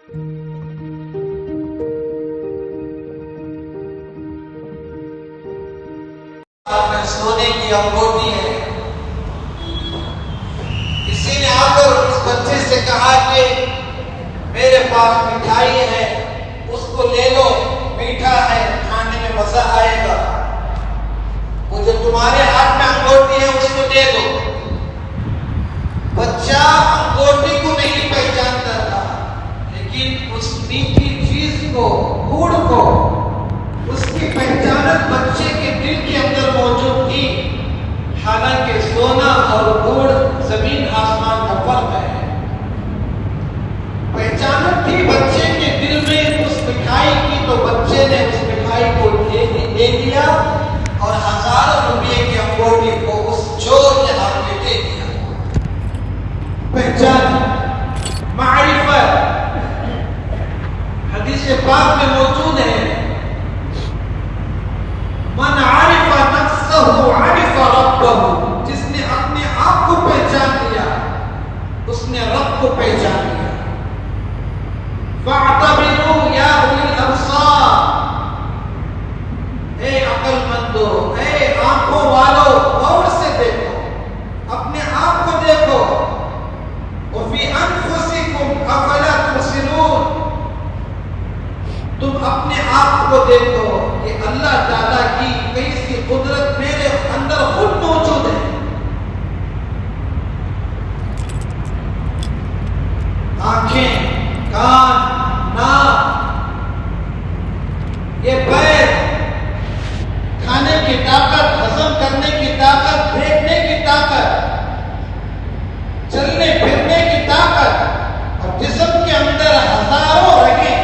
سونے کی انگوٹھی ہے. کسی نے آ کر اس بچے سے کہا کہ میرے پاس مٹھائی ہے، اس کو لے لو، میٹھا ہے، کھانے میں مزہ آئے گا. وہ جو تمہارے ہاتھ میں انگوٹھی ہے اس کو دے دو. بچہ انگوٹھی کو نہیں پہچانتا تھا، لیکن اس میٹھی چیز کو، گڑ کو، اس کی پہچانت بچے کے دل کے اندر موجود تھی. حالانکہ سونا اور گڑ زمین آسمان کا فرق ہے. پہچانت تھی بچے کے دل میں اس مٹھائی کی، تو بچے نے اس مٹھائی کو لے لیا اور 1000 روپے کی انگوٹھی کو اس چور کے ہاتھ میں دے دیا. پہچان، معرفت حدیث پاک میں موجود ہے، من عرف نفسہ عرف ربہ. جس نے اپنے آپ کو پہچان لیا اس نے رب کو پہچان لیا. فاعتبروا یا اولی الابصار، اے عقل مندو، اے آنکھوں والو، غور سے دیکھو، اپنے آپ کو دیکھو. وفی انفسکم افلا تبصرون، تم اپنے آپ کو دیکھو کہ اللہ تعالیٰ کی کیسی قدرت میرے اندر خود موجود ہے. آنکھیں، کان، ناک، یہ پیر، کھانے کی طاقت، ہضم کرنے کی طاقت، دیکھنے کی طاقت، چلنے پھرنے کی طاقت، اور جسم کے اندر ہزاروں رگیں،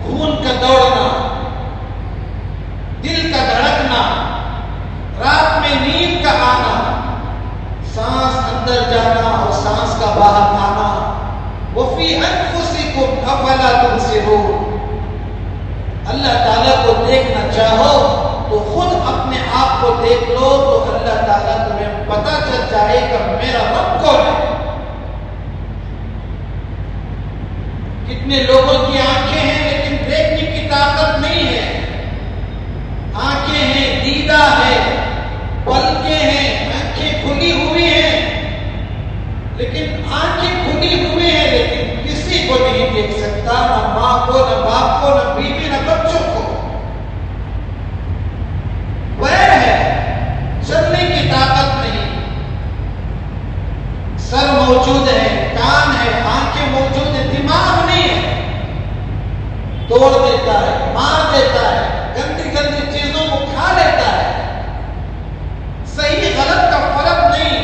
خون کا دوڑنا، دل کا دھڑکنا، رات میں نیند کا آنا، سانس اندر جانا اور سانس کا باہر آنا. وفی انفسکم افلا تبصرون، اللہ تعالیٰ کو دیکھنا چاہو تو خود اپنے آپ کو دیکھ لو، تو اللہ تعالیٰ تمہیں پتہ چل جائے گا میرا رب کون ہے. کتنے لوگوں کی آنکھیں ہیں لیکن دیکھنے کی طاقت نہیں ہے. آنکھیں ہیں، دیدہ ہے، پلکیں ہیں، آنکھیں کھلی ہوئی ہیں، لیکن آنکھیں کھلی ہوئی ہیں لیکن کسی کو نہیں دیکھ سکتا، نہ ماں کو، نہ باپ کو، نہ بیوی، نہ بچوں کو. پیر ہے، چلنے کی طاقت نہیں. سر موجود ہے، کان ہے، آنکھیں موجود ہیں، دماغ نہیں ہے. توڑ دیتا ہے، مار دیتا ہے، گندی گندی چیزوں کو کھا لیتا ہے. صحیح غلط کا فرق نہیں،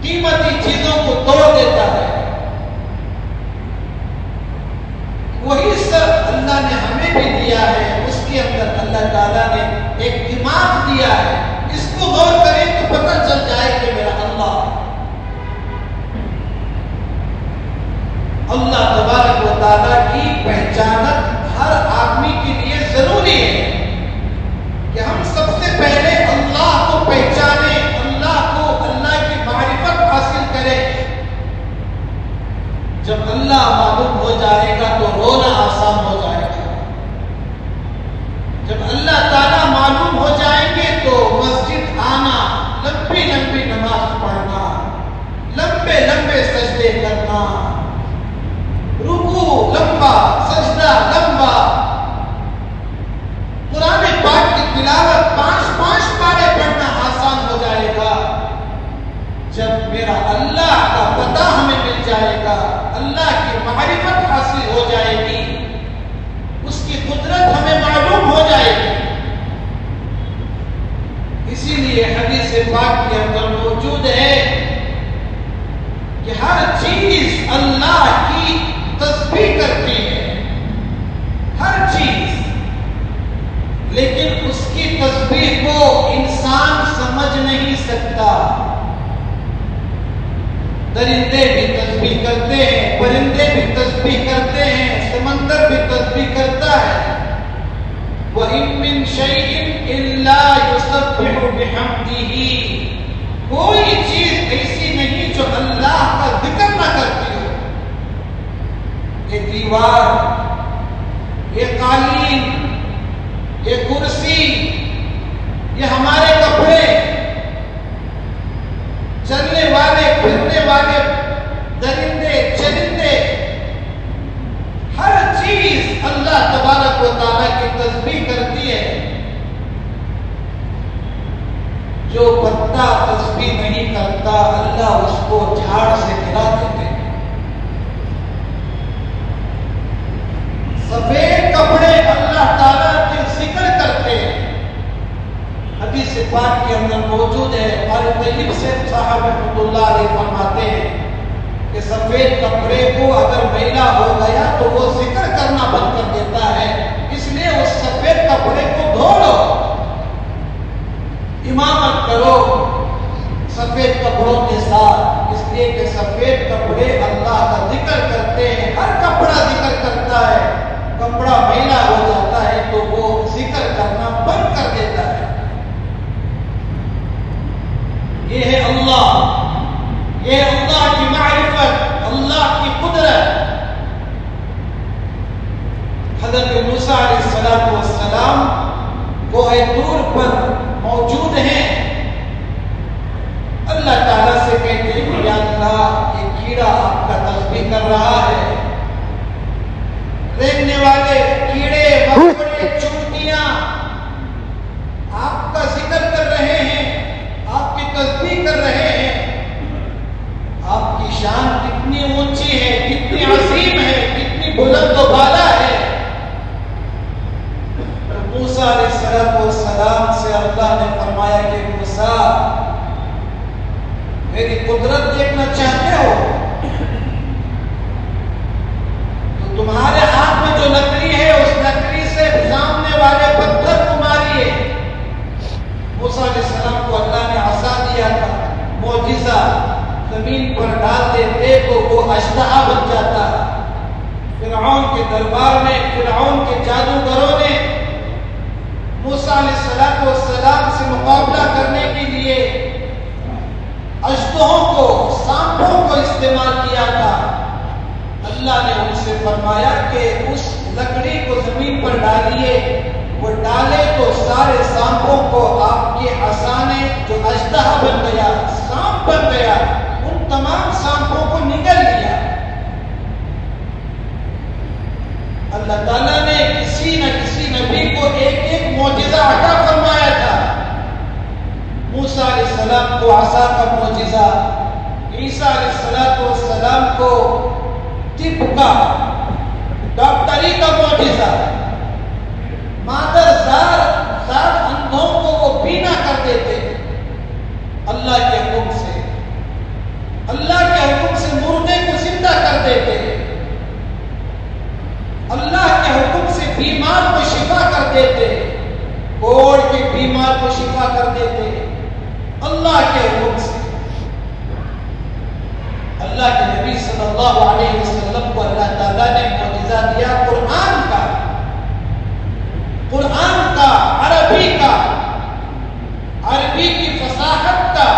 قیمتی چیزوں کو توڑ دیتا ہے. وہی سر اللہ نے ہمیں بھی دیا ہے، اس کے اندر اللہ تعالیٰ نے ایک دماغ دیا ہے. اس کو غور کریں تو پتہ چل جائے کہ میرا اللہ تبارک و تعالیٰ کی پہچانت ہر آدمی کے لیے ضروری ہے کہ ہم سب سے پہلے اللہ کو پہچانیں، اللہ کو، اللہ کی معرفت حاصل کریں. جب اللہ معلوم ہو جائے گا تو رونا آسان ہو جائے گا. جب اللہ تعالیٰ معلوم ہو جائیں گے تو مسجد آنا، لمبی لمبی نماز پڑھنا، لمبے لمبے سجدے کرنا، رکوع لمبا، سجدہ لمبا، قرآن پاک کی تلاوت 5 پارے پڑھنا آسان ہو جائے گا. جب میرا اللہ کا پتہ ہمیں مل جائے گا، اللہ کی معرفت حاصل ہو جائے گی، اس کی قدرت ہمیں معلوم ہو جائے گی. اسی لیے حدیث پاک کے اندر موجود ہے کہ ہر چیز اللہ کی تسبیح کرتی ہے، ہر چیز، لیکن اس کی تسبیح کو انسان سمجھ نہیں سکتا. درندے بھی تسبیح کرتے ہیں، پرندے بھی تسبیح کرتے ہیں، سمندر بھی تسبیح کرتا ہے. وَإِن مِّن شَيْءٍ إِلَّا يُسَبِّحُ بِحَمْدِهِ، کوئی چیز ایسی نہیں جو اللہ کا ذکر نہ کرتی ہو. دیوار، یہ قالین، یہ کرسی، یہ ہمارے کپڑے، چلنے والے پھرنے والے درندے چرندے، ہر چیز اللہ تبارک و تعالیٰ کی تسبیح کرتی ہے۔ جو بندہ تسبیح نہیں کرتا اللہ اس کو جھاڑ سے گرا دیتے ہیں۔ سفید کپڑے اللہ تعالیٰ کے ذکر کرتے ہیں۔ حدیث پاک کے اندر موجود ہے، قاری طیب سے صاحب رحمۃ اللہ علیہ فرماتے ہیں کہ سفید کپڑے کو اگر میلا ہو گیا تو وہ ذکر کرنا بند کر دیتا ہے، اس لیے اس سفید کپڑے کو دھو لو، امامت کرو سفید کپڑوں کے ساتھ، اس لیے کہ سفید کپڑے اللہ کا ذکر کرتے ہیں۔ ہر کپڑا ذکر کرتا ہے، کپڑا میلا ہو جاتا ہے تو وہ ذکر کرنا بند کر دیتا ہے۔ یہ ہے اللہ، یہ ہے اللہ کی معرفت، اللہ کی قدرت۔ حضرت موسیٰ علیہ السلام کوہ طور پر موجود ہیں، اللہ تعالیٰ سے کہتے ہیں کہ یا اللہ یہ کیڑا آپ کا تسبیح کر رہا ہے، رینگنے والے کیڑے مکوڑے چونٹیاں آپ کا ذکر کر رہے ہیں، آپ کی تسبیح کر رہے ہیں، آپ کی شان کتنی اونچی ہے، کتنی عظیم ہے، کتنی بلند و بالا ہے۔ موسیٰ علیہ السلام سے اللہ نے فرمایا کہ موسیٰ میری قدرت دیکھنا چاہتے ہو تو تمہارے ہاتھ میں جو لکڑی ہے اس لکڑی سے سامنے والے پتھر کو ماریے۔ موسیٰ علیہ السلام کو اللہ نے عصا دیا تھا، معجزہ، زمین پر ڈال دیتے تو وہ اژدہا بن جاتا۔ فرعون کے دربار میں فرعون کے جادوگروں نے موسیٰ علیہ السلام سے مقابلہ کرنے کے لیے اژدہوں کو، سانپوں کو استعمال کیا تھا۔ اللہ نے ان سے فرمایا کہ اس لکڑی کو زمین پر ڈالیے، وہ ڈالے تو سارے سانپوں کو آپ کے عصا نے جو اژدہا بن گیا، سانپ بن گیا، ان تمام سانپوں کو نگل لیا۔ اللہ تعالیٰ نے کسی نہ کسی نبی کو ایک ایک معجزہ عطا فرمایا تھا۔ موسیٰ علیہ السلام کو عصا کا معجزہ، عیسیٰ علیہ السلام کو طب کا، ڈاکٹری کا معجزہ، مادر زار اندھوں کو وہ بینا کر دیتے اللہ کے حکم سے، اللہ کے حکم سے مردے کو زندہ کر دیتے، اللہ کے حکم سے بیمار کو شفا کر دیتے، کوڑ کے بیمار کو شفا کر دیتے، اللہ کے حکم سے۔ اللہ کے نبی صلی اللہ علیہ وسلم کو اللہ تعالیٰ نے معجزہ دیا قرآن کا، عربی کا، عربی کی فصاحت کا۔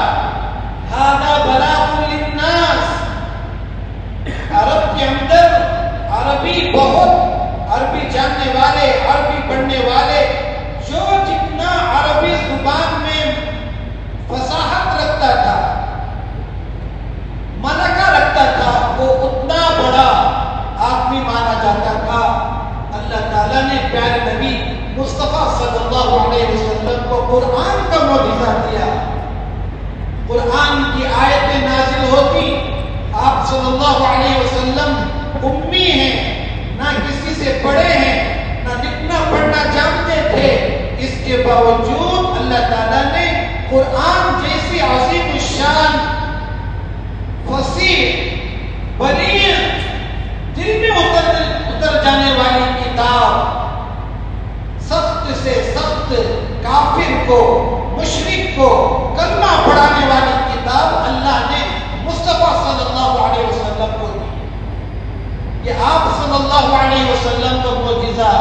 ھذا بلاغ للناس، عرب کے اندر عربی بہت، عربی جاننے والے، عربی پڑھنے والے، جو جتنا عربی زبان میں فصاحت رکھتا تھا، ملکہ رکھتا تھا، وہ اتنا بڑا آدمی مانا جاتا تھا۔ اللہ تعالیٰ نے پیارے نبی مصطفیٰ صلی اللہ علیہ وسلم کو قرآن کا معجزہ دیا۔ قرآن کی آیتیں نازل ہوتی، آپ صلی اللہ علیہ وسلم امی ہیں، نہ کسی سے پڑھے ہیں، نہ لکھنا پڑھنا جانتے تھے، اس کے باوجود اللہ تعالیٰ نے قرآن جیسی عظیم الشان، فصیح، بلیغ، دل میں اتر جانے والی کتاب، سخت سے سخت کافر کو، مشرک کو کلمہ پڑھانے والی کتاب اللہ نے مصطفیٰ صلی اللہ علیہ وسلم کو دی۔ یہ آپ صلی اللہ علیہ وسلم کا معجزہ۔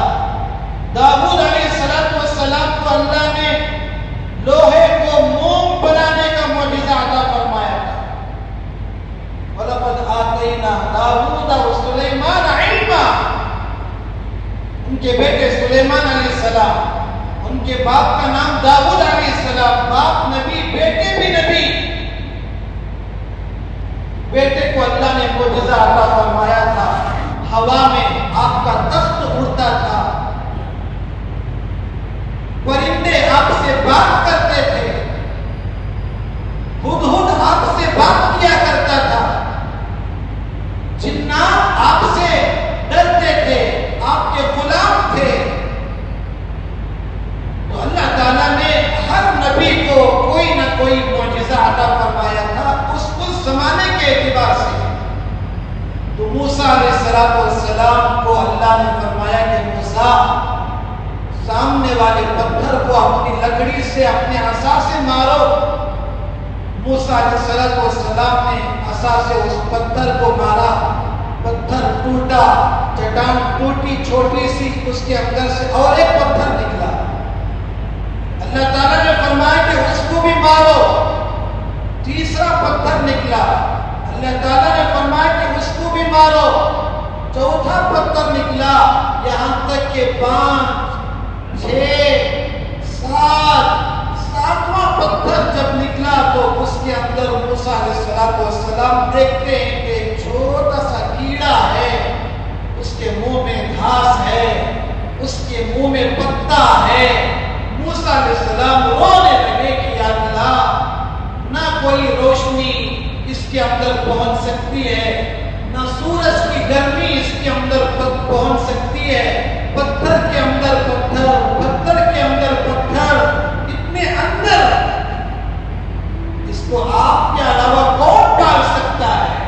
داؤد علیہ السلام کو اللہ نے لوہے کو موم بنانے کا معجزہ عطا فرمایا تھا۔ وَلَقَدْ آتَيْنَا دَاوُودَ وَسُلَيْمَانَ عِلْمًا، کے بیٹے سلیمان علیہ السلام، ان کے باپ کا نام داؤد علیہ السلام، باپ نبی بیٹے بھی نبی۔ بیٹے کو اللہ نے معجزہ عطا فرمایا تھا، ہوا میں آپ کا تخت اڑتا تھا، پرندے آپ سے بات کرتے تھے، ہدہد آپ سے بات کیا کرتا تھا، جنات آپ سے ڈرتے تھے، آپ کے غلام تھے۔ تو اللہ تعالیٰ نے ہر نبی کو کوئی نہ کوئی معجزہ عطا فرمایا تھا اس زمانے کے اعتبار سے۔ تو موسیٰ علیہ السلام کو اللہ نے فرمایا کہ موسیٰ، سامنے والے پتھر کو اپنی لکڑی سے اپنے عصا سے مارو۔ موسیٰ علیہ السلام نے عصا سے اس پتھر کو مارا، پتھر ٹوٹا، چٹان ٹوٹی چھوٹی سی، اس کے اندر سے اور ایک پتھر نکلا۔ اللہ تعالیٰ نے فرمایا کہ اس کو بھی مارو، تیسرا پتھر نکلا۔ اللہ تعالیٰ نے فرمایا کہ اس کو بھی مارو، چوتھا پتھر نکلا، یہاں تک کہ 5، 6، 7، 7واں پتھر جب نکلا تو اس کے اندر موسیٰ علیہ السلام دیکھتے ہیں کہ ایک چھوٹا سا کیڑا ہے، اس کے منہ میں گھاس ہے، اس کے منہ میں پتا ہے۔ موسیٰ علیہ السلام رونے لگے کہ یا اللہ، نہ کوئی روشنی اس کے اندر پہنچ سکتی ہے، نہ سورج کی گرمی اس کے اندر پہنچ سکتی ہے، پتھر کے اندر پتھر، پتھر کے اندر پتھر، اتنے اندر، اس کو آپ کے علاوہ کون ڈال سکتا ہے؟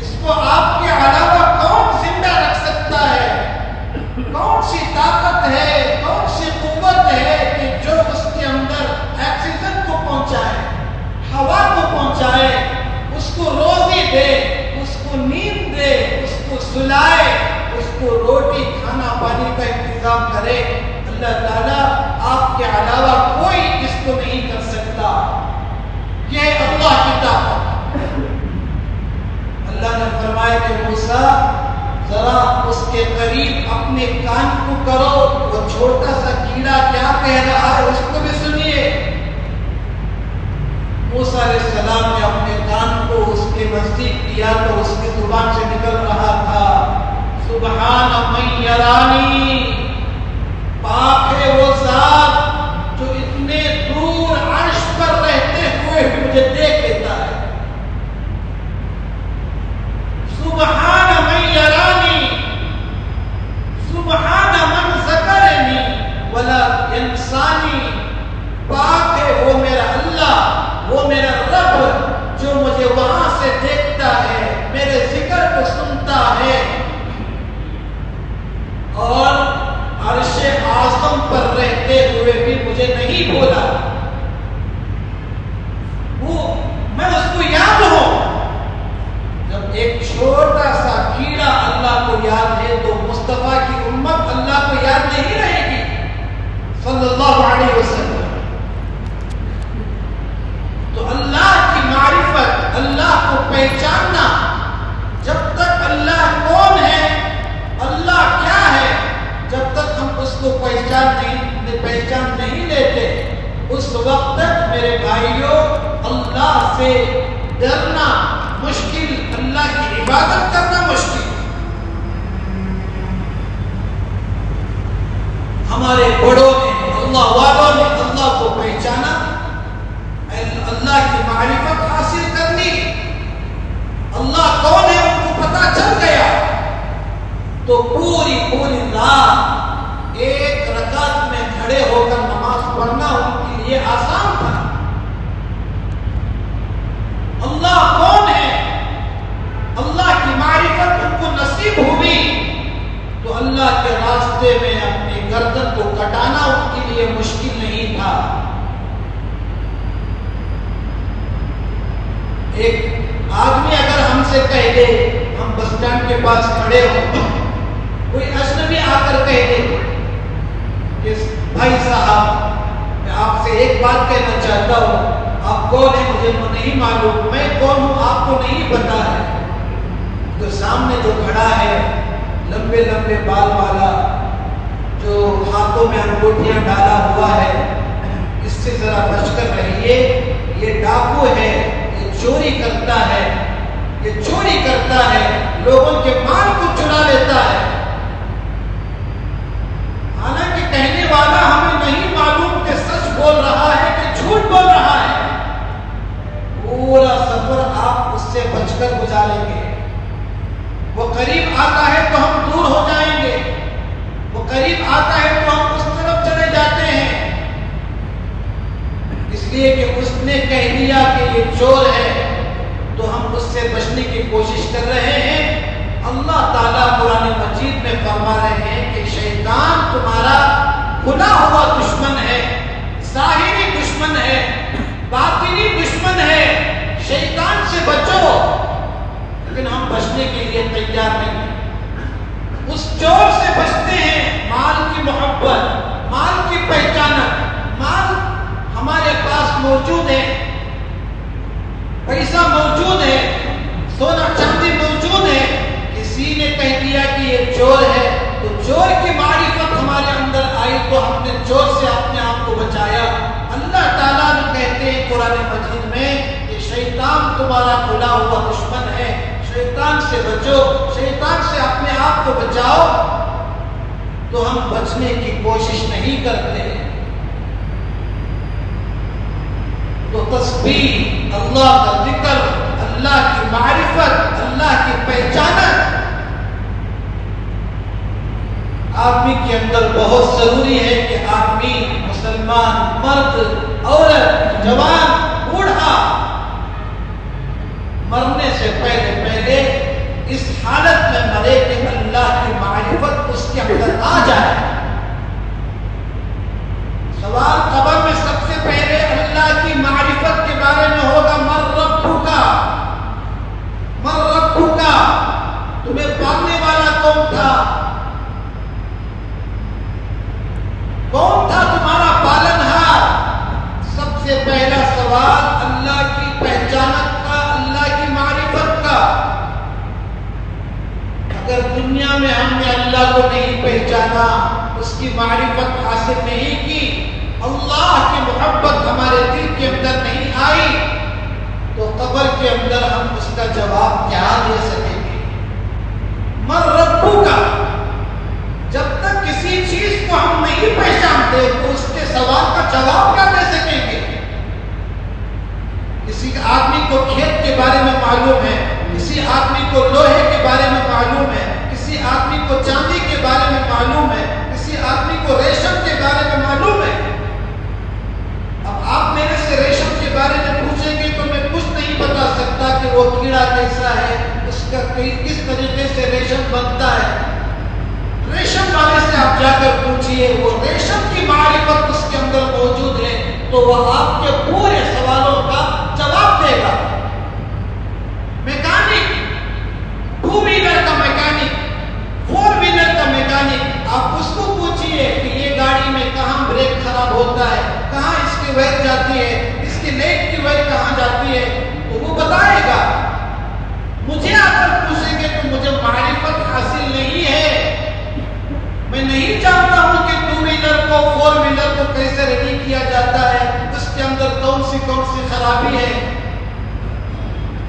اس کو آپ کے علاوہ کون زندہ رکھ سکتا ہے؟ کون سی طاقت ہے، کون سی قوت ہے کہ جو اس کے اندر آکسیجن کو پہنچائے، ہوا کو پہنچائے، اس کو روزی دے، اس کو نیند دے، اس کو سلائے، اس کو روٹی کھانا پانی کا انتظام کرے؟ اللہ تعالیٰ آپ کے علاوہ کوئی اس کو نہیں کر سکتا۔ یہ اللہ کی طاقت۔ اللہ نے فرمایا کہ موسیٰ، ذرا اس کے قریب اپنے کان کو کرو، وہ چھوٹا سا کیڑا کیا کہہ رہا ہے اس کو بھی سنیے۔ موسیٰ علیہ السلام نے اپنے کان کو اس کے نزدیک کیا تو اس کی زبان سے نکل رہا تھا، سبحان من یرانی، پاک ہے وہ ذات جو اتنے دور عرش پر رہتے ہوئے مجھے دیکھ لیتا ہے۔ سبحان من یرانی، سبحان من ذکرنی ولا ینسانی، پاک ہے وہ میرا اللہ، وہ میرا رب جو مجھے وہاں سے دیکھتا ہے، میرے ذکر کو سنتا ہے، اور عرش اعظم پر رہتے ہوئے بھی مجھے نہیں بولا۔ وہ میں اس کو یاد ہوں۔ جب ایک چھوٹا سا کیڑا اللہ کو یاد ہے تو مصطفیٰ کی امت اللہ کو یاد نہیں رہے گی صلی اللہ علیہ وسلم۔ تو اللہ کی معرفت، اللہ کو پہچاننا، جب تک اللہ کون ہے، اللہ کیا ہے، جب تک ہم اس کو پہچان نہیں لیتے، اس وقت تک میرے بھائیوں اللہ سے ڈرنا مشکل، اللہ کی عبادت کرنا مشکل۔ ہمارے بڑوں نے، اللہ والوں نے اللہ کو پہچانا، اللہ کی معرفت حاصل کر لی، اللہ کون ہے ان کو پتا چل گیا، تو پوری رات ایک رکعت میں کھڑے ہو کر نماز پڑھنا ان کے لیے آسان تھا۔ اللہ کون ہے، اللہ کی معرفت ان کو نصیب ہوئی تو اللہ کے راستے میں اپنی گردن کو کٹانا ان کے لیے مشکل نہیں تھا۔ ایک آدمی اگر ہم سے کہہ دے، ہم بس اسٹینڈ کے پاس کھڑے ہو، کوئی اجنبی آ کر کہہ دے کہ بھائی صاحب میں آپ سے ایک بات کہنا چاہتا ہوں، آپ کون ہیں مجھے نہیں معلوم، میں کون ہوں آپ کو نہیں پتا ہے، تو سامنے جو کھڑا ہے لمبے لمبے بال والا جو ہاتھوں میں انگوٹھیاں ڈالا ہوا ہے، اس سے ذرا بچ کر رہیے، یہ ڈاکو ہے، یہ چوری کرتا ہے، یہ چوری کرتا ہے، لوگوں کے مال کو چرا لیتا ہے۔ حالانکہ کہنے والا ہمیں نہیں معلوم کہ سچ بول رہا ہے کہ جھوٹ بول رہا ہے۔ پورا سفر آپ اس سے بچ کر گزاریں گے۔ وہ قریب آتا ہے تو ہم دور ہو جائیں گے، وہ قریب آتا ہے تو ہم اس طرف چلے جاتے ہیں، اس لیے کہ اس نے کہہ دیا کہ یہ چور ہے تو ہم اس سے بچنے کی کوشش کر رہے ہیں۔ اللہ تعالیٰ قرآن مجید میں فرما رہے ہیں کہ شیطان تمہارا کھلا ہوا دشمن ہے، ظاہری دشمن ہے، باطنی دشمن ہے، شیطان سے بچو۔ لیکن ہم بچنے کے لیے تیار نہیں ہیں، اس چور سے بچتے ہیں۔ مال کی محبت، مال کی پہچانت، مال ہمارے پاس موجود ہے، پیسہ موجود ہے، سونا چاندی موجود ہے، کسی نے کہہ دیا کہ یہ چور ہے تو چور کی معرفت ہمارے اندر آئی تو ہم نے چور سے اپنے آپ کو بچایا۔ اللہ تعالیٰ نے کہتے ہیں قرآن مجید میں کہ شیطان تمہارا کھلا ہوا دشمن ہے، شیطان سے بچو، شیطان سے اپنے آپ کو بچاؤ۔ تو ہم بچنے کی کوشش نہیں کرتے۔ تو تسبیح، اللہ کا ذکر، اللہ کی معرفت، اللہ کی پہچانت آدمی کے اندر بہت ضروری ہے کہ آدمی، مسلمان، مرد، عورت، جوان، بوڑھا، مرنے سے پہلے اس حالت میں مرے کہ اللہ کی معرفت اس کے اندر آ جائے۔ سوال قبر میں سب سے پہلے اللہ کی معرفت کے بارے میں ہوگا، من ربک، من ربک، تمہیں پالنے والا کون تھا؟ کون تھا تمہارا پالنہار؟ سب سے پہلا سوال اللہ کی پہچانت کا، اللہ کی معرفت کا۔ اگر دنیا میں ہم نے اللہ کو نہیں پہچانا، اس کی معرفت حاصل نہیں کی، اللہ کی محبت ہمارے دل کے اندر نہیں آئی، تو قبر کے اندر ہم اس کا جواب کیا دے سکیں گے؟ من ربک، جب تک کسی چیز کو ہم نہیں پہچانتے تو اس کے سوال کا جواب کیا دے سکیں گے؟ کسی آدمی کو کھیت کے بارے میں معلوم ہے، کسی آدمی کو لوہے کے بارے میں معلوم ہے، کسی آدمی کو چاندی کے بارے میں معلوم ہے، کسی آدمی کو ریشم کے بارے میں معلوم ہے۔ اب آپ میرے سے ریشم کے بارے میں پوچھیں گے تو میں کچھ نہیں بتا سکتا کہ وہ کیڑا کیسا ہے، اس کا کس طریقے سے ریشم بنتا ہے۔ ریشم والے سے آپ جا کر پوچھئے، وہ ریشم کی معرفت اس کے اندر موجود ہے تو وہ آپ کے پورے سوالوں کا جواب دے گا۔ میکینک، ٹو ویلر کا میکینک، فور ویلر کا میکینک، آپ اس کو پوچھئے کہ یہ گاڑی میں کہاں بریک خراب ہوتا ہے، کہاں اس کی وائر جاتی ہے، اس کی لیگ کی وائر کہاں جاتی ہے، تو وہ بتائے گا۔ مجھے آ کر پوچھیں گے تو مجھے معرفت حاصل نہیں ہے، میں نہیں جانتا ہوں کہ ٹو ویلر کو، فور ویلر کو کیسے ریڈی کیا جاتا ہے، اس کے اندر کون سی خرابی ہے۔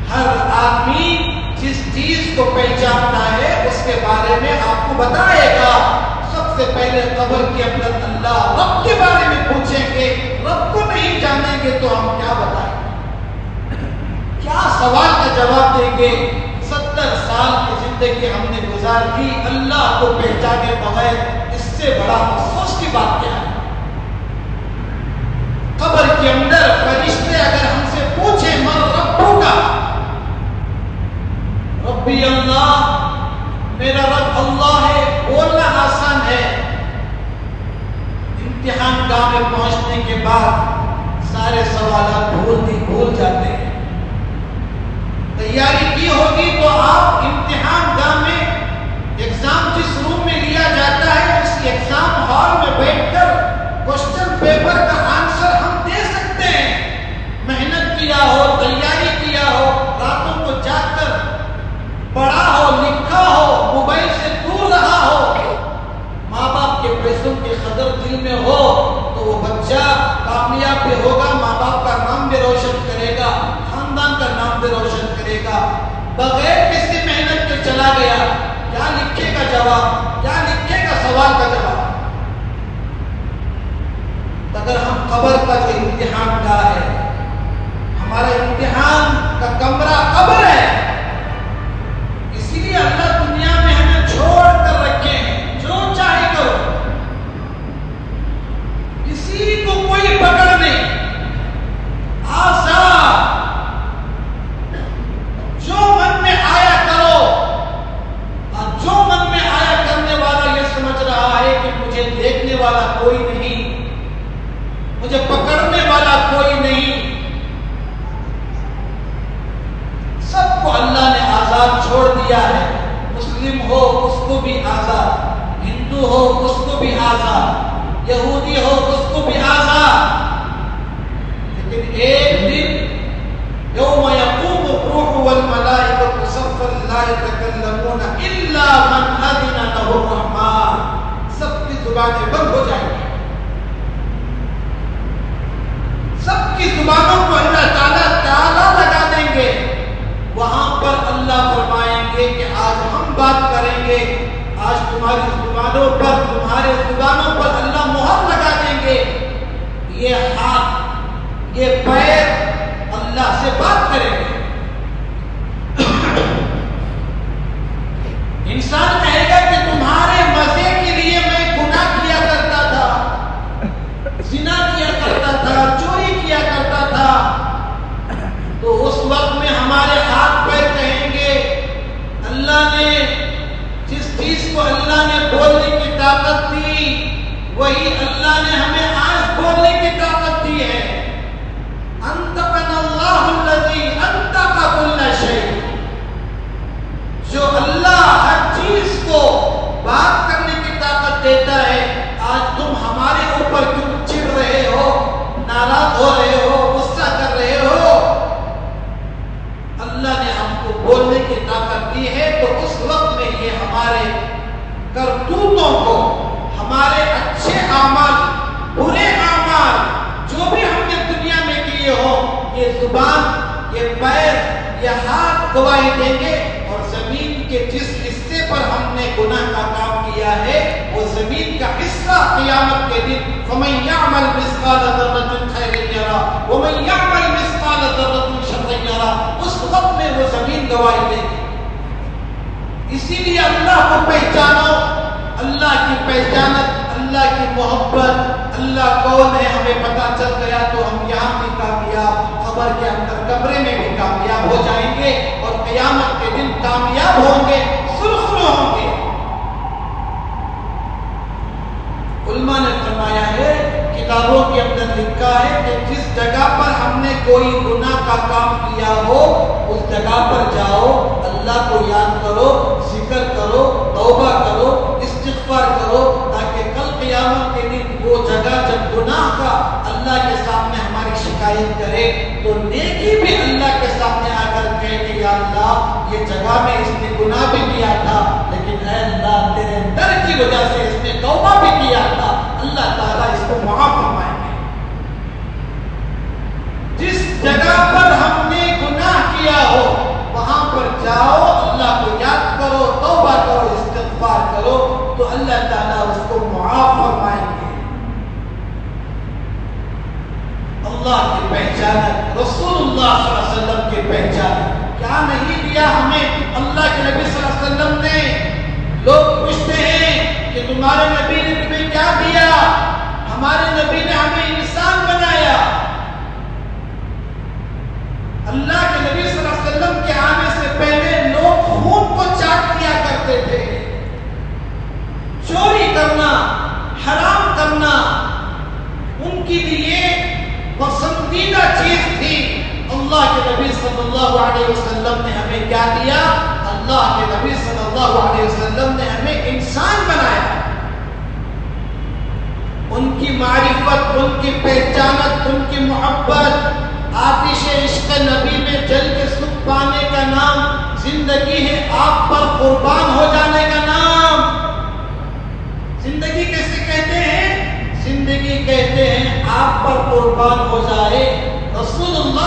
ہر آدمی جس چیز کو پہچانتا ہے اس کے بارے میں آپ کو بتائے گا۔ سب سے پہلے قبر کے اندر اللہ رب کے بارے میں پوچھیں گے، رب کو نہیں جانیں گے تو ہم کیا بتائیں، کیا سوال کا جواب دیں گے؟ 70 سال کی زندگی ہم نے گزار دی اللہ کو پہچانے بغیر، اس سے بڑا افسوس کی بات کیا ہے؟ قبر کے اندر فرشتے اگر ہم سے پوچھیں من ربک، ربی اللہ، میرا رب اللہ ہے، بولنا آسان ہے، امتحان گاہ میں پہنچنے کے بعد سارے سوالات بھول جاتے ہیں۔ تیاری کی ہوگی تو آپ امتحان گاہ میں، ایگزام جس روم میں لیا جاتا ہے اس ایگزام ہال میں بیٹھ کر کوسچن پیپر کا آنسر ہم دے سکتے ہیں۔ محنت کیا ہو، تیاری کیا ہو، راتوں کو جاگ کر پڑھا ہو، لکھا ہو، موبائل سے دور مشکل میں ہو تو وہ بچہ کامیاب بھی ہوگا، ماں باپ کا نام بھی روشن کرے گا، خاندان کا نام بھی روشن کرے گا۔ بغیر کسی محنت کے چلا گیا، کیا لکھے گا جواب، کیا لکھے گا سوال کا جواب؟ اگر ہم قبر کا جو امتحان گاہ ہے، ہمارا امتحان کا کمرہ قبر ہے، اسی لیے اللہ دنیا میں ہمیں چھوڑ کر رکھے ہیں، جو چاہے کرو، کسی کو کوئی پکڑ نہیں، آزاد، جو من میں آیا کرو۔ اور جو من میں آیا کرنے والا یہ سمجھ رہا ہے کہ مجھے دیکھنے والا کوئی نہیں، مجھے پکڑنے والا کوئی نہیں، سب کو اللہ نے آزاد چھوڑ دیا ہے۔ مسلم ہو اس کو بھی آزاد، ہندو ہو اس کو بھی آزاد، یہودی ہو اس کو بھی آزاد۔ لیکن ایک دن یوم یقوم الروح والملائکۃ صفا لا یتکلمون الا من اذن له الرحمن، سب کی زبانیں بند ہو جائیں گی، سب کی زبانوں کو اللہ تعالیٰ تالا لگا دیں گے۔ وہاں پر اللہ فرمائیں گے کہ آج ہم بات کریں گے، آج تمہاری زبانوں پر، تمہارے زبانوں پر اللہ مہر لگا دیں گے۔ یہ ہاتھ، یہ پیر اللہ سے بات کریں گے۔ انسان کہے گا کہ تمہارے مزے کے لیے میں گناہ کیا کرتا تھا، زنا کیا کرتا تھا، چوری کیا کرتا تھا، تو اس وقت میں ہمارے ہاتھ پیر کہیں گے اللہ نے جس چیز کو اللہ نے بولنے کی طاقت دی، وہی اللہ نے ہمیں آج بولنے کی طاقت دی ہے۔ انطقنا اللہ الذی انطق کل شیء، جو اللہ ہر چیز کو بات کرنے کی طاقت دیتا ہے، آج تم ہمارے اوپر کیوں چڑ رہے ہو، ناراض ہو رہے ہو، غصہ کر رہے ہو؟ اللہ نے ہم کو بولنے کی طاقت دی ہے، تو اس وقت میں یہ ہمارے کرتوتوں کو، ہمارے اچھے اعمال، برے اعمال جو بھی ہم نے دنیا میں کیے ہو، یہ زبان، یہ پیر، یہ ہاتھ گواہی دیں گے۔ اور زمین کے جس حصے پر ہم نے گناہ کا کام کیا ہے، وہ زمین کا حصہ قیامت کے دن فَمَن يَعْمَلْ مِثْقَالَ ذَرَّةٍ خَيْرًا يَرَهُ وَمَن يَعْمَلْ مِثْقَالَ ذَرَّةٍ شَرًّا يَرَهُ، اس وقت میں وہ زمین گواہی دے گی۔ اسی لیے اللہ کو پہچانو، اللہ کی پہچانت، اللہ کی محبت، اللہ کون ہے ہمیں پتہ چل گیا تو ہم یہاں بھی کامیاب، قبر کے اندر کمرے میں بھی کامیاب ہو جائیں گے، اور قیامت کے دن کامیاب ہوں گے، سرخرو ہوں گے۔ علماء نے فرمایا ہے، کتابوں کے اندر لکھا ہے کہ جس جگہ پر ہم نے کوئی گناہ کا کام کیا ہو، اس جگہ پر جاؤ، اللہ کو یاد کرو، ذکر کرو، توبہ کرو، استغفار کرو، تاکہ کل قیامت کے دن وہ جگہ جب گناہ کا اللہ کے سامنے ہماری شکایت کرے تو نیکی بھی اللہ کے سامنے آ کر کہے کہ یا اللہ یہ جگہ میں اس نے گناہ بھی کیا تھا، لیکن اے اللہ تیرے ڈر کی وجہ سے اس نے توبہ بھی کیا تھا، اللہ تعالیٰ اس کو معاف فرمائیں گے۔ جس جگہ پر ہم نے گناہ کیا ہو وہاں پر جاؤ، اللہ کو یاد کرو، توبہ کرو، استغفار کرو، تو اللہ تعالیٰ اس کو معاف فرمائیں گے۔ اللہ کی پہچان، رسول اللہ صلی اللہ علیہ وسلم کی پہچان، کیا نہیں دیا ہمیں اللہ کے نبی صلی اللہ علیہ وسلم نے؟ لوگ پوچھتے ہیں کہ تمہارے نبی نے تمہیں کیا دیا؟ ہمارے نبی نے ہمیں انسان بنایا۔ اللہ کے نبی صلی اللہ علیہ وسلم کے آنے سے پہلے لوگ خون کو چاٹ کیا کرتے تھے، چوری کرنا، حرام کرنا ان کے لیے پسندیدہ چیز تھی۔ اللہ کے نبی صلی اللہ علیہ وسلم نے ہمیں کیا دیا؟ اللہ کے نبی صلی اللہ علیہ وسلم نے ہمیں انسان بنایا۔ ان کی معرفت، ان کی پہچانت، ان کی محبت، آتش عشق نبی میں جل کے سکھ پانے کا نام زندگی ہے، آپ پر قربان ہو جانے کا نام۔ زندگی کیسے کہتے ہیں؟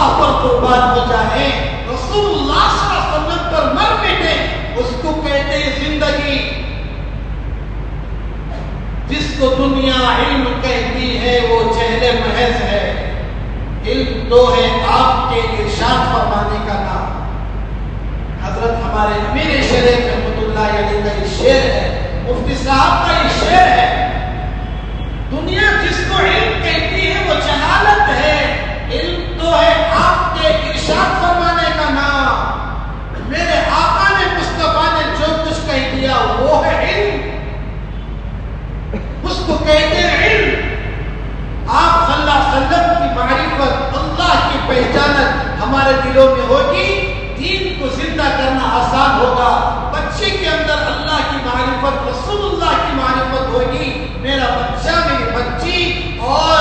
اللہ پر قربان ہو جائیں، رسول اللہ صلی اللہ علیہ وسلم پر مر مٹے، اس کو کہتے ہیں زندگی۔ جس کو دنیا علم کہتی ہے وہ جہل محض ہے۔ علم تو ہے آپ کے ارشاد فرمانے کا نام۔ حضرت ہمارے امیر شریف رحمۃ اللہ علیہ کا یہ شعر ہے، مفتی صاحب کا یہ شعر ہے، دنیا جس کو علم کہتی ہے وہ جہالت ہے، علم تو ہے آپ کے ارشاد فرمانے کا نام۔ میرے آقا نے مصطفیٰ نے جو کچھ کہہ دیا وہ ہے علم، اس کو کہتے ہیں علم۔ آپ صلی اللہ علیہ وسلم کی معرفت، اللہ کی پہچانت ہمارے دلوں میں ہوگی، دین کو زندہ کرنا آسان ہوگا۔ بچے کے اندر اللہ کی معرفت، رسول اللہ کی معرفت ہوگی، میرا بچہ میری بچی اور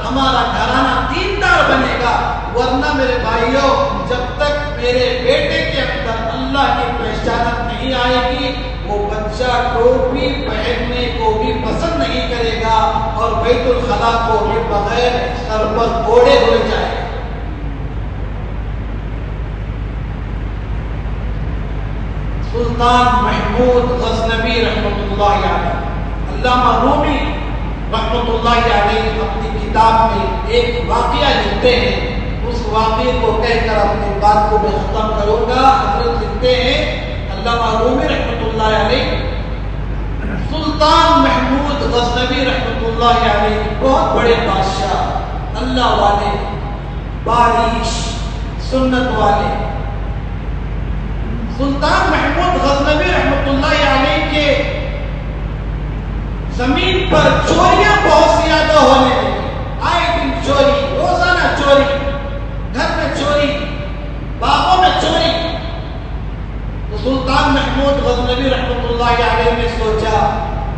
ہمارا گھرانہ دیندار بنے گا۔ ورنہ میرے بھائیوں، جب تک میرے بیٹے کے اندر اللہ کی پہچانت نہیں آئے گی، وہ بچہ ٹوپی پہننے کو بھی پسند نہیں کرے گا اور بیت الخلا کو بھی بغیر سر پر اوڑے ہوئے جائے گا۔ سلطان محمود غزنوی رحمۃ اللہ علیہ، علامہ رومی رحمۃ اللہ علیہ اپنی کتاب میں ایک واقعہ لکھتے ہیں، اس واقعے کو کہہ کر اپنی بات کو میں ختم کروں گا۔ حضرت لکھتے ہیں علامہ رومی رحمۃ اللہ علیہ، سلطان محمود غزنوی رحمۃ اللہ علیہ بہت بڑے بادشاہ، اللہ والے، بارش، سنت والے۔ سلطان محمود غزنوی رحمۃ اللہ علیہ کے زمین پر چوریاں بہت زیادہ ہونے لگی، آئے دن چوری، روزانہ چوری، گھر میں چوری، باغوں میں چوری۔ تو سلطان محمود غزنوی رحمۃ اللہ علیہ نے سوچا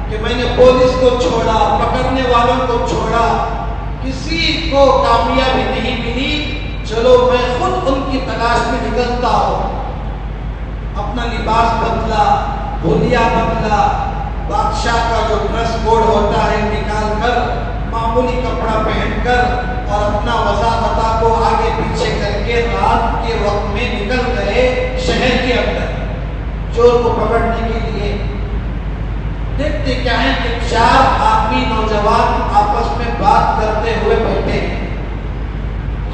کہ میں نے پولیس کو چھوڑا، پکڑنے والوں کو چھوڑا، کسی کو کامیابی نہیں ملی، چلو میں خود ان کی تلاش میں نکلتا ہوں۔ اپنا لباس بدلا، حلیہ بدلا، بادشاہ کا جو ڈریس کوڈ ہوتا ہے نکال کر، معمولی کپڑا پہن کر اور اپنا وضاحتہ کو آگے پیچھے کر کے رات کے وقت میں نکل گئے شہر کے اندر چور کو پکڑنے کے لیے۔ دیکھتے کیا ہے کہ 4 آدمی نوجوان آپس میں بات کرتے ہوئے بیٹھے۔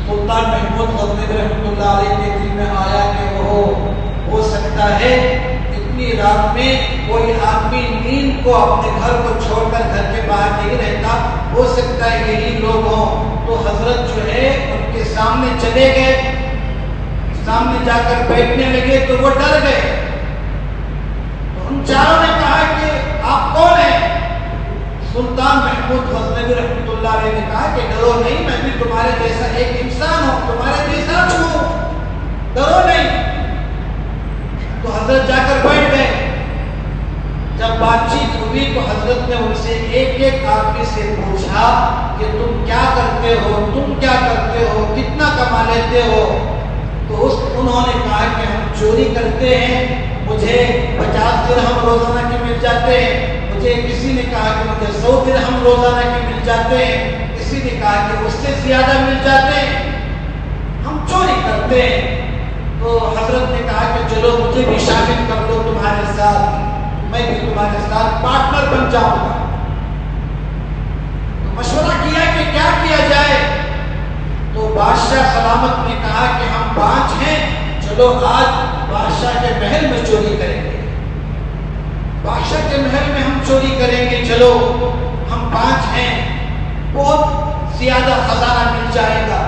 سلطان محمود غزنوی رحمۃ اللہ علیہ کے دل میں آیا کہ وہ ہو سکتا ہے اتنی رات میں کوئی آدمی نیند کو اپنے گھر کو چھوڑ کر گھر کے باہر نہیں رہتا، ہو سکتا ہے یہی لوگ ہوں۔ تو حضرت جو ہے ان کے سامنے چلے گئے، سامنے جا کر بیٹھنے لگے تو وہ ڈر گئے۔ تو ان چاروں نے کہا کہ آپ کون ہیں؟ سلطان محمود غزنوی رحمۃ اللہ علیہ نے کہا کہ ڈرو نہیں، میں بھی تمہارے جیسا ایک انسان ہوں، تمہارے جیسا ہوں، ڈرو نہیں۔ تو حضرت جا کر بیٹھ گئے۔ جب بات چیت ہوئی تو حضرت نے ان سے ایک ایک آدمی سے پوچھا کہ تم کیا کرتے ہو، تم کیا کرتے ہو، کتنا کما لیتے ہو؟ تو انہوں نے کہا کہ ہم چوری کرتے ہیں، مجھے 50 درہم روزانہ کے مل جاتے ہیں۔ مجھے کسی نے کہا کہ مجھے 100 درہم روزانہ کے مل جاتے ہیں، کسی نے کہا کہ اس سے زیادہ مل جاتے ہیں، ہم چوری کرتے ہیں۔ تو حضرت نے کہا کہ چلو مجھے بھی شامل کر لو تمہارے ساتھ، میں بھی تمہارے ساتھ پارٹنر بن جاؤں گا۔ تو مشورہ کیا کہ کیا کیا جائے؟ تو بادشاہ سلامت نے کہا کہ ہم 5 ہیں، چلو آج بادشاہ کے محل میں چوری کریں گے، بادشاہ کے محل میں ہم چوری کریں گے، چلو ہم 5 ہیں، بہت زیادہ خزانہ مل جائے گا۔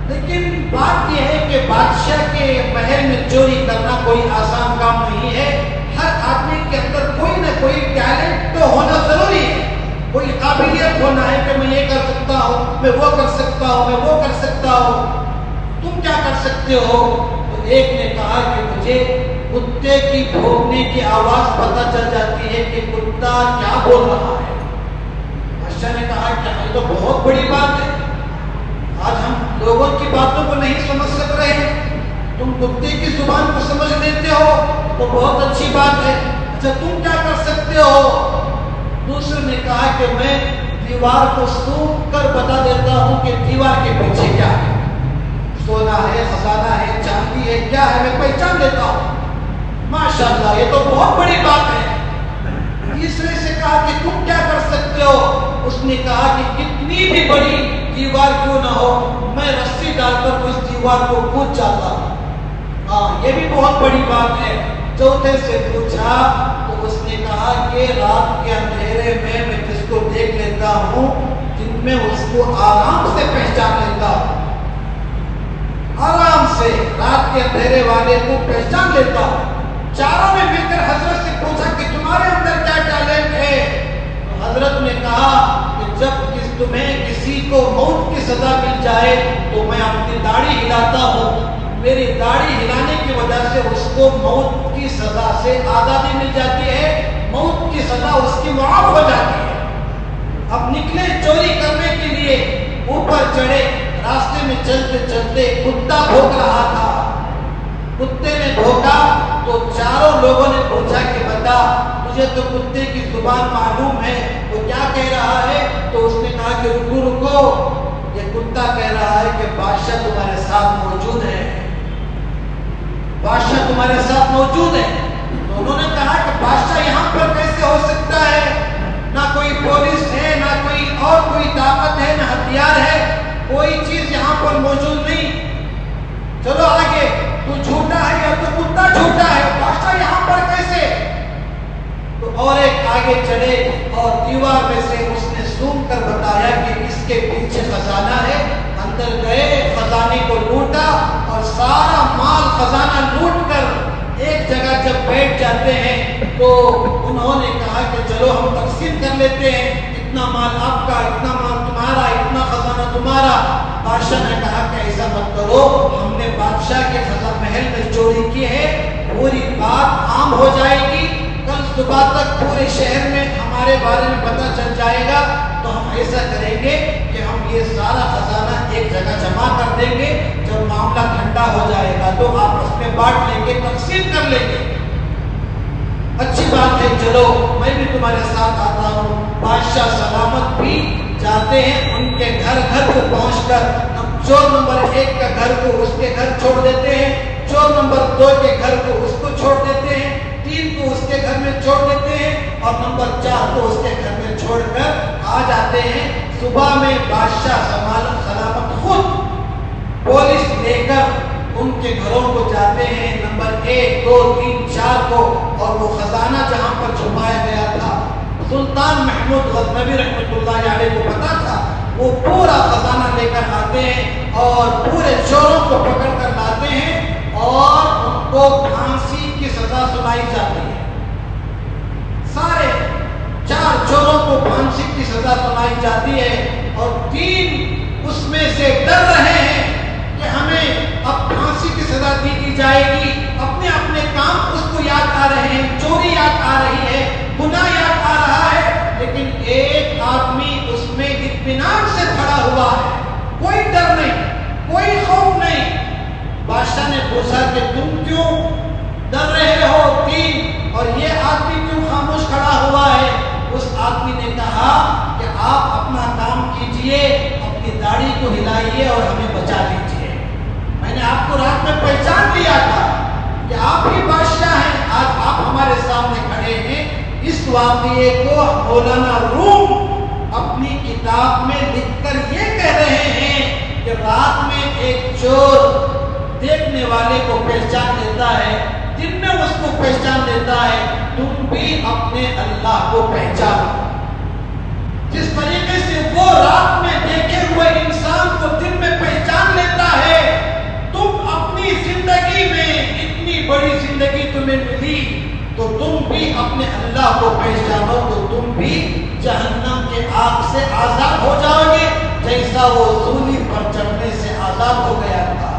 لیکن بات یہ ہے کہ بادشاہ کے محل میں چوری کرنا کوئی آسان کام نہیں ہے، ہر آدمی کے اندر کوئی نہ کوئی ٹیلنٹ تو ہونا ضروری ہے، کوئی قابلیت ہونا ہے کہ میں یہ کر سکتا ہوں، میں وہ کر سکتا ہوں، میں وہ کر سکتا ہوں۔ تم کیا کر سکتے ہو؟ تو ایک نے کہا کہ مجھے کتے کی بھونکنے کی آواز پتہ چل جاتی ہے کہ کتا کیا بول رہا ہے۔ بادشاہ نے کہا کہ یہ تو بہت بڑی بات ہے، آج ہم لوگوں کی باتوں کو نہیں سمجھ سک رہے، تم کتے کی زبان کو سمجھ لیتے ہو تو بہت اچھی بات ہے، اچھا تم کیا کر سکتے ہو؟ دوسرے نے کہا کہ میں دیوار کو سونپ کر بتا دیتا ہوں کہ دیوار کے پیچھے کیا ہے۔ سونا ہے، خزانہ ہے، چاندی ہے، کیا ہے، میں پہچان لیتا ہوں۔ ماشاءاللہ، یہ تو بہت بڑی بات ہے۔ تیسرے سے کہا کہ تم کیا کر سکتے ہو؟ اس نے کہا کہ کتنی بھی بڑی دیوار کیوں نہ ہو، میں رسی ڈال کر اس دیوار کو کود جاتا ہوں۔ ہاں، یہ بھی بہت بڑی بات ہے۔ چوتھے سے پوچھا تو اس نے کہا کہ رات کے اندھیرے میں جس کو دیکھ لیتا ہوں، دن میں اس کو آرام سے پہچان لیتا ہوں، آرام سے رات کے اندھیرے والے کو پہچان لیتا ہوں۔ چاروں نے مل کر حضرت سے پوچھا کہ تمہارے اندر کیا ٹیلنٹ ہے؟ تو حضرت نے کہا کہ جب تمہیں کسی کو موت کی سزا مل جائے تو میں اپنی داڑھی ہلاتا ہوں، میری داڑھی ہلانے کی وجہ سے اس کو موت کی سزا سے آزادی مل جاتی ہے، موت کی سزا اس کی معاف ہو جاتی ہے۔ اب نکلے چوری کرنے کے لیے، اوپر چڑھے، راستے میں چلتے چلتے کتا بھونک رہا تھا، کتے نے بھونکا تو چاروں لوگوں نے پوچھا کہ بتا تجھے تو کتے کی زبان معلوم ہے، وہ کیا کہہ رہا ہے؟ تو اس نے کہا کہ رکو رکو، یہ کتا کہہ رہا ہے کہ بادشاہ تمہارے ساتھ موجود ہے، بادشاہ تمہارے ساتھ موجود ہے۔ تو انہوں نے کہا کہ بادشاہ یہاں پر کیسے ہو سکتا ہے؟ نہ کوئی پولیس ہے، نہ کوئی اور کوئی طاقت ہے، نہ ہتھیار ہے، کوئی چیز یہاں پر موجود نہیں۔ چلو آگے، تو جھوٹا ہے یا تو کتا جھوٹا ہے، بادشاہ یہاں پر کیسے؟ تو اور ایک آگے چڑھے اور دیوار میں سے اس نے زوم کر بتایا کہ اس کے پیچھے خزانہ ہے، اندر گئے، خزانے کو لوٹا اور سارا مال خزانہ لوٹ کر ایک جگہ جب بیٹھ جاتے ہیں تو انہوں نے کہا کہ چلو ہم تقسیم کر لیتے ہیں، اتنا مال آپ کا، اتنا مال تمہارا، اتنا خزانہ تمہارا۔ بادشاہ نے کہا کہ ایسا مت کرو، ہم نے بادشاہ کے خزانہ محل میں چوری کی ہے، پوری بات عام ہو جائے گی، کل صبح تک پورے شہر میں ہمارے بارے میں پتہ چل جائے گا، تو ہم ایسا کریں گے کہ ہم یہ سارا خزانہ ایک جگہ جمع کر دیں گے، جب معاملہ ٹھنڈا ہو جائے گا تو آپس میں بانٹ لیں گے، تقسیم کر لیں گے۔ اچھی بات ہے، چلو میں بھی تمہارے ساتھ آتا ہوں۔ بادشاہ سلامت بھی جاتے ہیں ان کے گھر گھر کو پہنچ کر، چور نمبر 1 کا گھر کو اس کے گھر چھوڑ دیتے ہیں، چور نمبر 2 کے گھر کو اس کو چھوڑ دیتے ہیں، 3 کو اس کے گھر میں چھوڑ دیتے ہیں اور نمبر 4 کو اس کے گھر میں چھوڑ کر آ جاتے ہیں۔ صبح میں بادشاہ سلامت خود پولیس لے کر ان کے گھروں کو جاتے ہیں، نمبر 1 2 3 4 کو، اور وہ خزانہ جہاں پر چھپایا گیا تھا سلطان محمود غزنوی رحمۃ اللہ علیہ کو پتا تھا، وہ پورا خزانہ لے کر آتے ہیں اور پورے چوروں کو پکڑ کر لاتے ہیں اور ان کو پھانسی کی سزا سنائی جاتی ہے۔ سارے 4 چوروں کو پھانسی کی سزا سنائی جاتی ہے اور 3 اس میں سے ڈر رہے ہیں کہ ہمیں اب پھانسی کی سزا دی جائے گی، اپنے اپنے کام اس کو یاد آ رہے ہیں، چوری یاد آ رہی ہے، گناہ یاد آ رہا ہے، لیکن ایک آدمی اس میں اطمینان سے کھڑا ہوا ہے، کوئی ڈر نہیں، کوئی خوف نہیں۔ بادشاہ نے پوچھا کہ تم کیوں ڈر رہے ہو 3 اور یہ آدمی کیوں خاموش کھڑا ہوا ہے؟ اس آدمی نے کہا کہ آپ اپنا کام کیجئے، اپنی داڑھی کو ہلائیے اور ہمیں بچا لیجئے، میں نے آپ کو رات میں پہچان لیا تھا کہ آپ ہی بادشاہ ہیں، آج آپ ہمارے سامنے کھڑے ہیں۔ اس واقعے کو مولانا روم اپنی کتاب میں لکھ کر یہ کہہ رہے ہیں کہ رات میں ایک چور دیکھنے والے کو پہچان لیتا ہے، دن میں اس کو پہچان لیتا ہے، تم بھی اپنے اللہ کو پہچانو۔ جس طریقے سے وہ رات میں دیکھے ہوئے انسان کو دن میں پہچان لیتا ہے، تم اپنی زندگی میں اتنی بڑی زندگی تمہیں ملی تو تم بھی اپنے اللہ کو پہچانو تو تم بھی جہنم کے آگ سے آزاد ہو جاؤ گے، جیسا وہ سولی پر چڑھنے سے آزاد ہو گیا تھا۔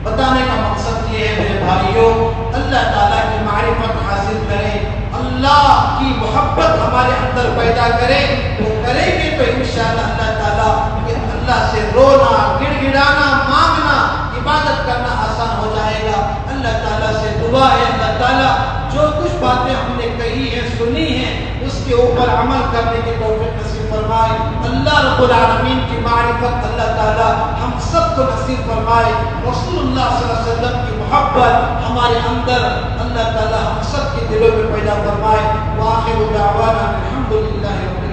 بتانے کا مقصد یہ ہے میرے بھائیوں، اللہ تعالیٰ کی معرفت حاصل کریں، اللہ کی محبت ہمارے اندر پیدا کریں، وہ کریں گے تو انشاءاللہ اللہ تعالیٰ کہ اللہ سے رونا، گڑ گڑانا، مانگنا، عبادت کرنا آسان ہو جائے گا۔ اللہ تعالیٰ سے دعا ہے، اللہ تعالیٰ جو کچھ باتیں ہم نے کہی ہیں، سنی ہیں، اس کے اوپر عمل کرنے کی توفیق نصیب فرمائے. اللہ رب العالمین کی معرفت اللہ تعالی ہم سب کو نصیب فرمائے. رسول اللہ صلی اللہ علیہ وسلم کی محبت ہمارے اندر اللہ تعالی ہم سب کے دلوں میں پیدا فرمائے. وآخر دعوانا الحمدللہ رب